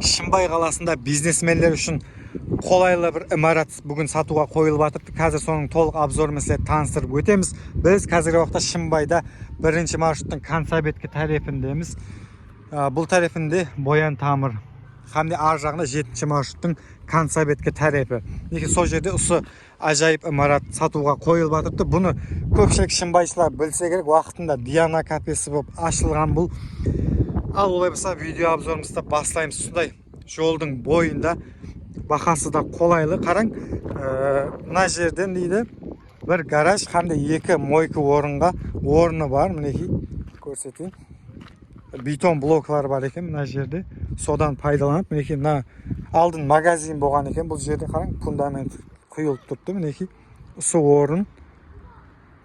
Шымбай қаласында бизнесмендер үшін қолайлы бір имарат бүгін сатуға қойылып жатыр. Қазір соның толық обзорымен сіздерге таныстырып өтеміз. Біз қазіргі уақытта Шымбайда бірінші маршруттың Концабетке тарифіндеміз. Бұл тарифінде Боян Тамыр. Хамде ар жағында 7-ші маршруттың Концабетке тарифі. Неге сол жерде осы ажайып имарат сатуға қойылып жатыр. Бұны көпшілік шымбайшылар білсе керек, уақытында Диана кафесі болып ашылған бұл. Ал олай болса видео обзорымызды бастаймыз. Сондай жолдың бойында бақасы да қолайлы. Қараң, мына жерден дейді бір гараж, хамде 2 мойка орны бар. Мінекей көрсетейін. Бетон блоклар бар екен мына жерде. Содан пайдаланып, мінекей мына алдын магазин болған екен. Бұл жерде қараң, фундамент құйылып тұрды. Мінекей осы орын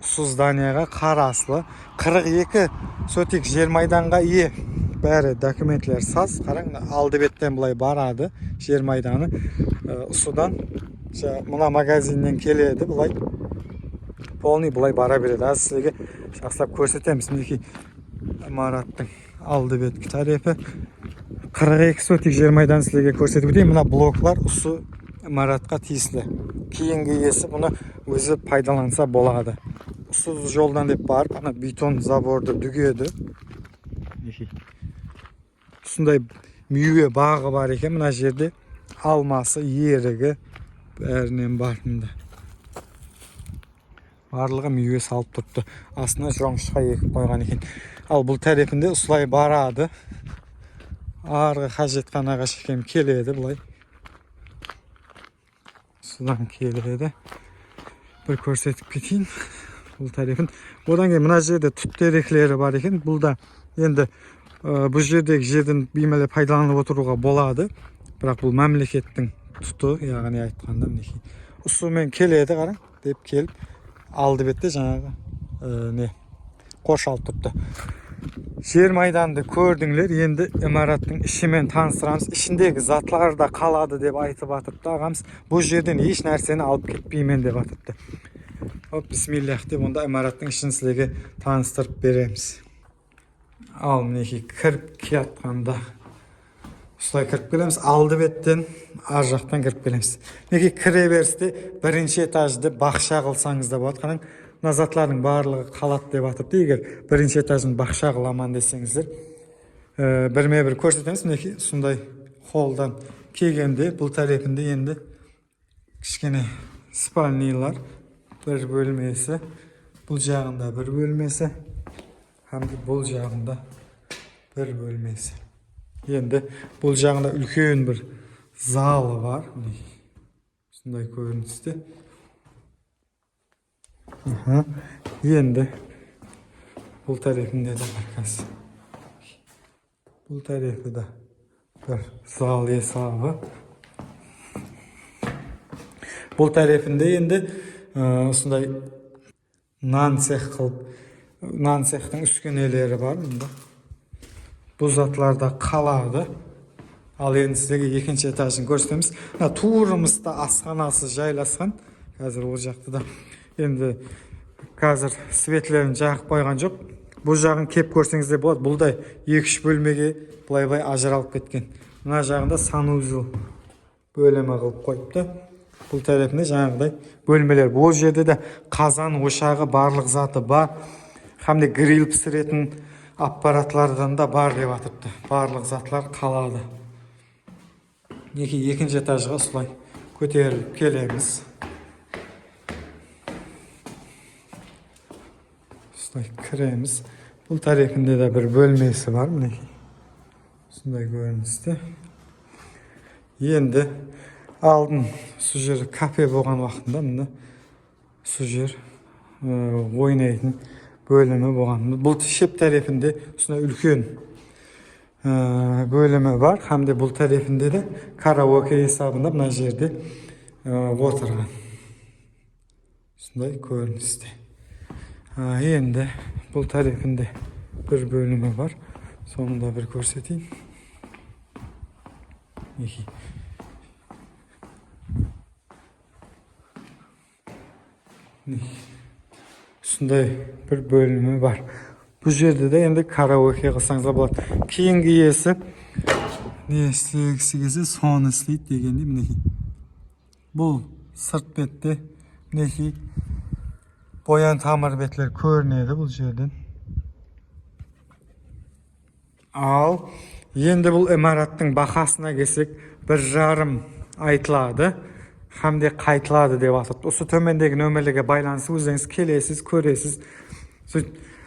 осы зданияға қарасылы 42 сотик жер майданға ие. Бәрі документлер саз. Қараң, алды беттен бұлай барады жер майданы. Содан мына магазиннен келеді бұлай. Полный бұлай бара береді. Аз сізге жақсылап көрсетеміз. Мінекей имараттың алды беткі тарифі 42 сотик жер майдан сізге көрсетіп өтейін. Мына блоклар осы имаратқа тиесілі. Кейінгі иесі бұны өзі пайдаланса болады. Осы жолдан деп барып, ана бетон заборды дүгеді. Сондай мүйе бағы бар екен мына жерде. Алмасы, ерігі бәрінен бар мында. Барлығы мүйе салып тұрды. Астына жоңышқа екіп қойған екен. Ал бұл тарифінде ұсылай барады. Арғы қажетханаға шекем келеді бұлай. Судан келеді. Бір көрсетіп кетейін бұл тарифін. Одан кейін мына жерде түп терекелері бар екен. Бұл да енді бұл жердегі жерден беймеле пайдаланып отыруға болады. Бірақ бұл мемлекеттің тұты, яғни айтқанда мінекей. Ұсумен келеді, қараң, деп келіп алды бетте жаңағы қоршалып тұрды. Жер майданды көрдіңлер, енді имараттың ішімен таныстырамыз. Ішіндегі затлар да қалады деп айтып атыпты ағамыз. Бұл жерден еш нәрсені алып кетпеймен деп атыпты. Бисмиллах деп онда имараттың ішін сізге таныстырып береміз. Ал мінекей кіріп келатқанда осылай кіріп келеміз. Алды беттен ар жақтан кіріп келеміз. Мінекей кіре берісте бірінші этажды бақша қылсаңыз да болады. Қараң, назатлардың барлығы қалады деп атыпты. Егер бірінші этажын бақша қыламан десеңіздер, бірме бір көрсетеміз. Мінекей сондай холдан келгенде бұл тарифінде енді кішкене спальнилар, бір бөлмесі, бұл жағында бір бөлмесі, hamda бұл жағында бір бөлмесі. Енді бұл жағында үлкен бір залы бар. Сондай көріністе. Енді бұл тарифінде де бір кәс. Бұл тарифі де бір зал есабы. Бұл тарифінде енді сондай нан цех қылып, нан цехтың үскенелері бар. Бұл затларда қалады. Ал енді сізге екінші этажын көрсетеміз. Турымызда асханасы жайласқан. Қазір ол жақты да. Енді қазір светлерін жағып қойған жоқ. Бұл жағын кеп көрсеңізде болады. Бұлдай 2-3 бөлмеге бұлай ажыралып кеткен. Мына жағында санузел бөлімі қылып қойыпты. Бұл тарифінде жаңағыдай бөлмелер. Бұл жерде де қазан ошағы барлық заты бар. Хамде гриль пісіретін аппаратлардан да бар деп атыпты. Барлық затлар қалады. Екінші этажға солай көтеріліп келеміз. Солай кіреміз. Бұл тарифінде де бір бөлмесі бар. Сондай көріністе. Енді алдын су жер кафе болған уақытында мында су жер ойнайтын бөлімі болған. Бұл шеп тарифінде сондай үлкен бөлімі бар. Хамде бұл тарифінде де караоке есабында мына жерде отырған. Сондай көріністе. Енді бұл тарифінде бір бөлімі бар. Сонында бір көрсетейін. Сондай бір бөлімі бар. Бұл жерде де енді караоке қылсаңызға болады. Кейінгі иесі не істегісі келсе соны істейді дегенде мінекей. Бұл сырт бетте мінекей боян тамыр бетлер көрінеді бұл жерден. Ал енді бұл имараттың бақасына келсек 1,5 айтылады. Hamde қайтылады деп атады. Осы төмендегі нөмірлерге байланысты өзіңіз келесіз, көресіз,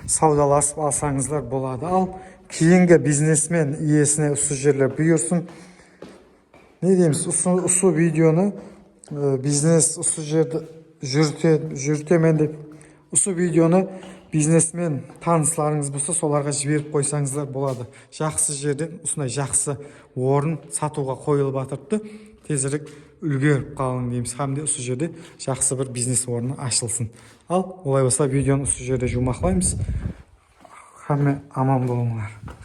саудаласып алсаңыздар болады. Ал кейінгі бизнесмен иесіне осы жерлер бұйырсын. Не дейміз, осы видеоны бизнес осы жерді жүртемен деп, осы видеоны бизнесмен таныстарыңыз болса, соларға жіберіп қойсаңыздар болады. Жақсы жерден, осындай жақсы орын сатуға қойылып атырды. Тезірек үлгеріп қалың дейміз. Hamde осы жерде жақсы бір бизнес орны ашылсын. Ал олай болса видеоны осы жерде жұмақлаймыз. Hamma аман болыңдар.